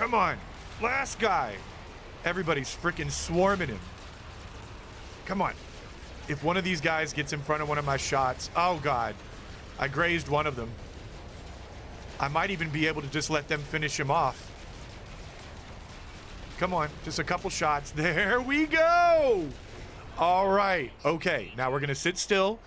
Come on. Last guy. Everybody's freaking swarming him. Come on. If one of these guys gets in front of one of my shots, oh God, I grazed one of them. I might even be able to just let them finish him off. Come on, just a couple shots. There we go. All right, okay, now we're gonna sit still.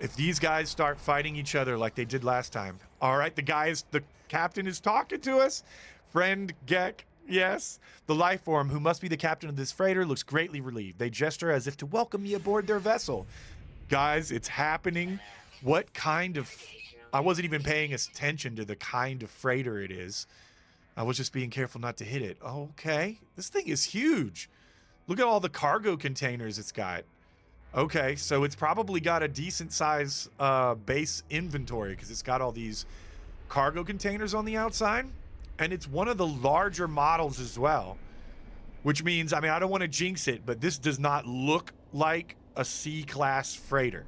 If these guys start fighting each other like they did last time. All right, the captain is talking to us. Friend Gek, yes. The life form, who must be the captain of this freighter, looks greatly relieved. They gesture as if to welcome me aboard their vessel. Guys, it's happening. What kind of... I wasn't even paying attention to the kind of freighter it is. I was just being careful not to hit it. Okay, this thing is huge. Look at all the cargo containers it's got. Okay, so it's probably got a decent size base inventory because it's got all these cargo containers on the outside. And it's one of the larger models as well. Which means, I mean, I don't want to jinx it, but this does not look like a C-class freighter.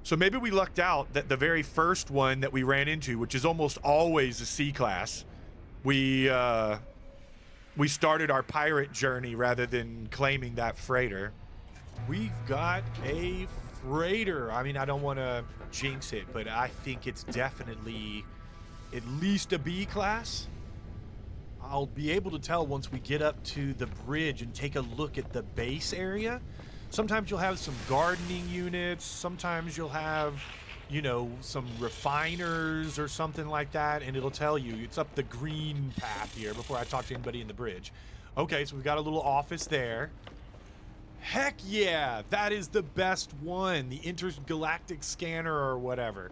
So maybe we lucked out that the very first one that we ran into, which is almost always a C-class, we started our pirate journey rather than claiming that freighter. We've got a freighter. I mean, I don't want to jinx it, but I think it's definitely at least a B class. I'll be able to tell once we get up to the bridge and take a look at the base area. Sometimes you'll have some gardening units. Sometimes you'll have, you know, some refiners or something like that, and it'll tell you it's up the green path here before I talk to anybody in the bridge. Okay, so we've got a little office there. Heck yeah, that is the best one, the intergalactic scanner or whatever.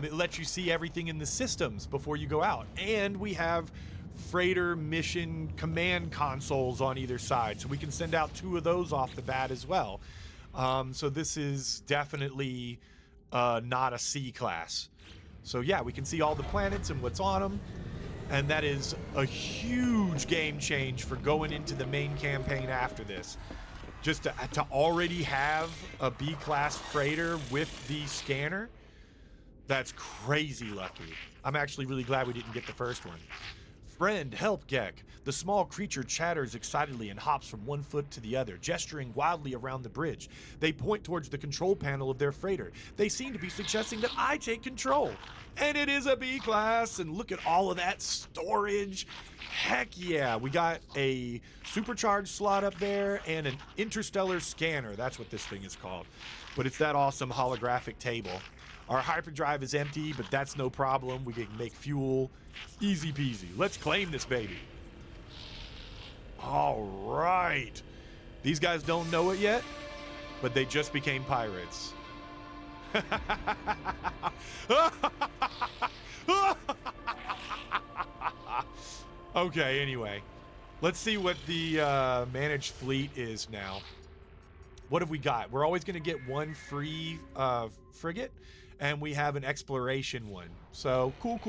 It lets you see everything in the systems before you go out. And we have freighter mission command consoles on either side, so we can send out 2 of those off the bat as well. So this is definitely not a C class. So yeah, we can see all the planets and what's on them. And that is a huge game change for going into the main campaign after this. Just to already have a B-class freighter with the scanner, that's crazy lucky. I'm actually really glad we didn't get the first one. Friend, help Gek. The small creature chatters excitedly and hops from one foot to the other, gesturing wildly around the bridge. They point towards the control panel of their freighter. They seem to be suggesting that I take control. And it is a B-class, and look at all of that storage. Heck yeah, we got a supercharged slot up there and an interstellar scanner. That's what this thing is called. But it's that awesome holographic table. Our hyperdrive is empty, but that's no problem. We can make fuel. Easy peasy. Let's claim this baby. All right. These guys don't know it yet, but they just became pirates. Okay, anyway. Let's see what the managed fleet is now. What have we got? We're always going to get one free frigate, and we have an exploration one. So, cool.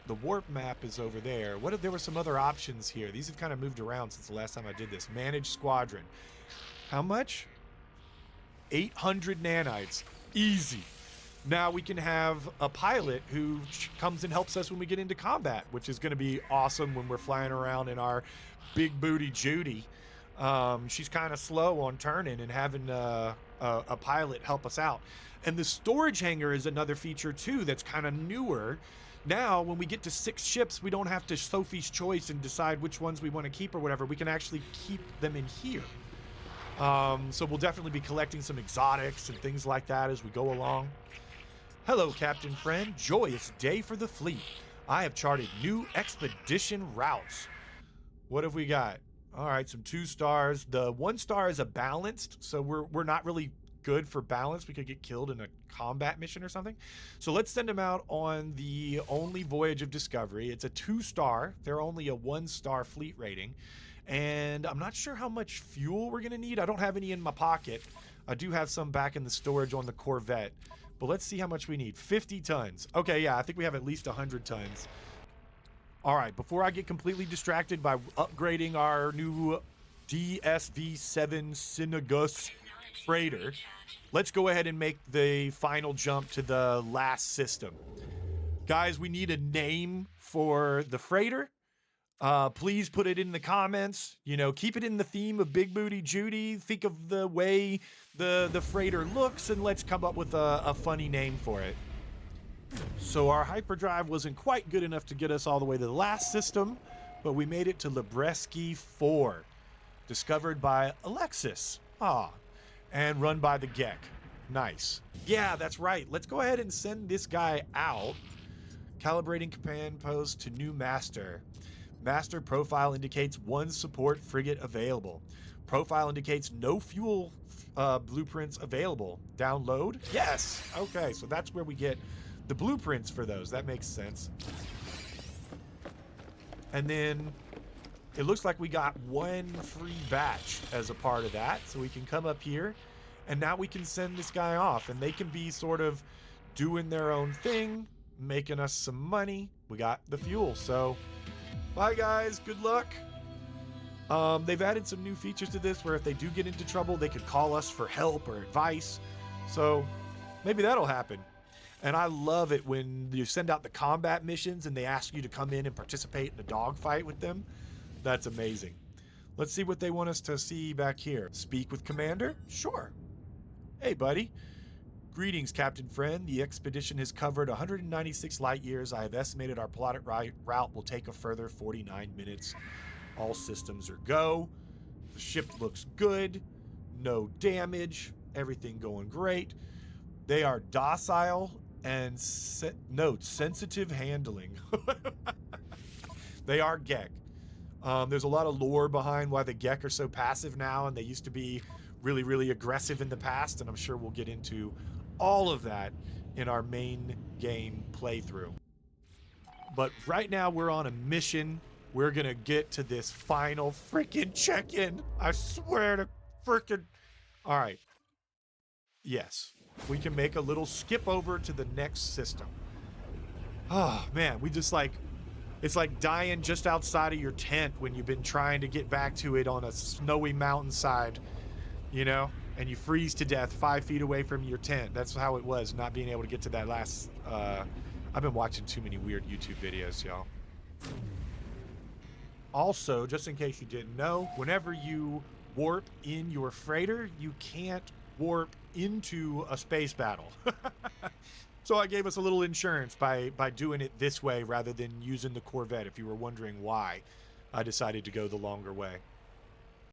The warp map is over there. What if there were some other options here? These have kind of moved around since the last time I did this. Managed squadron. How much? 800 nanites. Easy. Now we can have a pilot who comes and helps us when we get into combat, which is going to be awesome when we're flying around in our big booty Judy. She's kind of slow on turning, and having a pilot help us out. And the storage hangar is another feature too that's kind of newer. Now, when we get to 6 ships, we don't have to Sophie's choice and decide which ones we want to keep or whatever. We can actually keep them in here. So we'll definitely be collecting some exotics and things like that as we go along. Hello, Captain Friend. Joyous day for the fleet. I have charted new expedition routes. What have we got? All right, some 2 stars. The 1 star is a balanced, so we're not really good for balance. We could get killed in a combat mission or something. So let's send them out on the only voyage of discovery. It's a 2 star. They're only a 1 star fleet rating. And I'm not sure how much fuel we're going to need. I don't have any in my pocket. I do have some back in the storage on the Corvette. But let's see how much we need. 50 tons. Okay, yeah, I think we have at least 100 tons. All right, before I get completely distracted by upgrading our new DSV-7 Synagus freighter, let's go ahead and make the final jump to the last system. Guys, we need a name for the freighter. Please put it in the comments. You know, keep it in the theme of Big Booty Judy. Think of the way the freighter looks, and let's come up with a funny name for it. So our hyperdrive wasn't quite good enough to get us all the way to the last system, but we made it to Libreski 4, discovered by Alexis. And run by the Gek. Nice. Yeah, that's right. Let's go ahead and send this guy out. Calibrating command post to new master. Master profile indicates 1 support frigate available. Profile indicates no fuel blueprints available. Download? Yes. Okay, so that's where we get the blueprints for those. That makes sense. And then it looks like we got 1 free batch as a part of that. So we can come up here and now we can send this guy off and they can be sort of doing their own thing, making us some money. We got the fuel. So bye guys, good luck. They've added some new features to this where if they do get into trouble, they could call us for help or advice. So maybe that'll happen. And I love it when you send out the combat missions and they ask you to come in and participate in a dogfight with them. That's amazing. Let's see what they want us to see back here. Speak with Commander? Sure. Hey, buddy. Greetings, Captain Friend. The expedition has covered 196 light years. I have estimated our plotted route will take a further 49 minutes. All systems are go. The ship looks good. No damage. Everything going great. They are docile and sensitive handling. They are Gek. There's a lot of lore behind why the Gek are so passive now, and they used to be really, really aggressive in the past, and I'm sure we'll get into all of that in our main game playthrough. But right now we're on a mission. We're gonna get to this final freaking check-in. I swear to freaking... All right. Yes. We can make a little skip over to the next system. Oh, man. We just like... It's like dying just outside of your tent when you've been trying to get back to it on a snowy mountainside, you know? And you freeze to death 5 feet away from your tent. That's how it was, not being able to get to that last... I've been watching too many weird YouTube videos, y'all. Also, just in case you didn't know, whenever you warp in your freighter, you can't warp into a space battle. So I gave us a little insurance by doing it this way rather than using the Corvette, if you were wondering why I decided to go the longer way.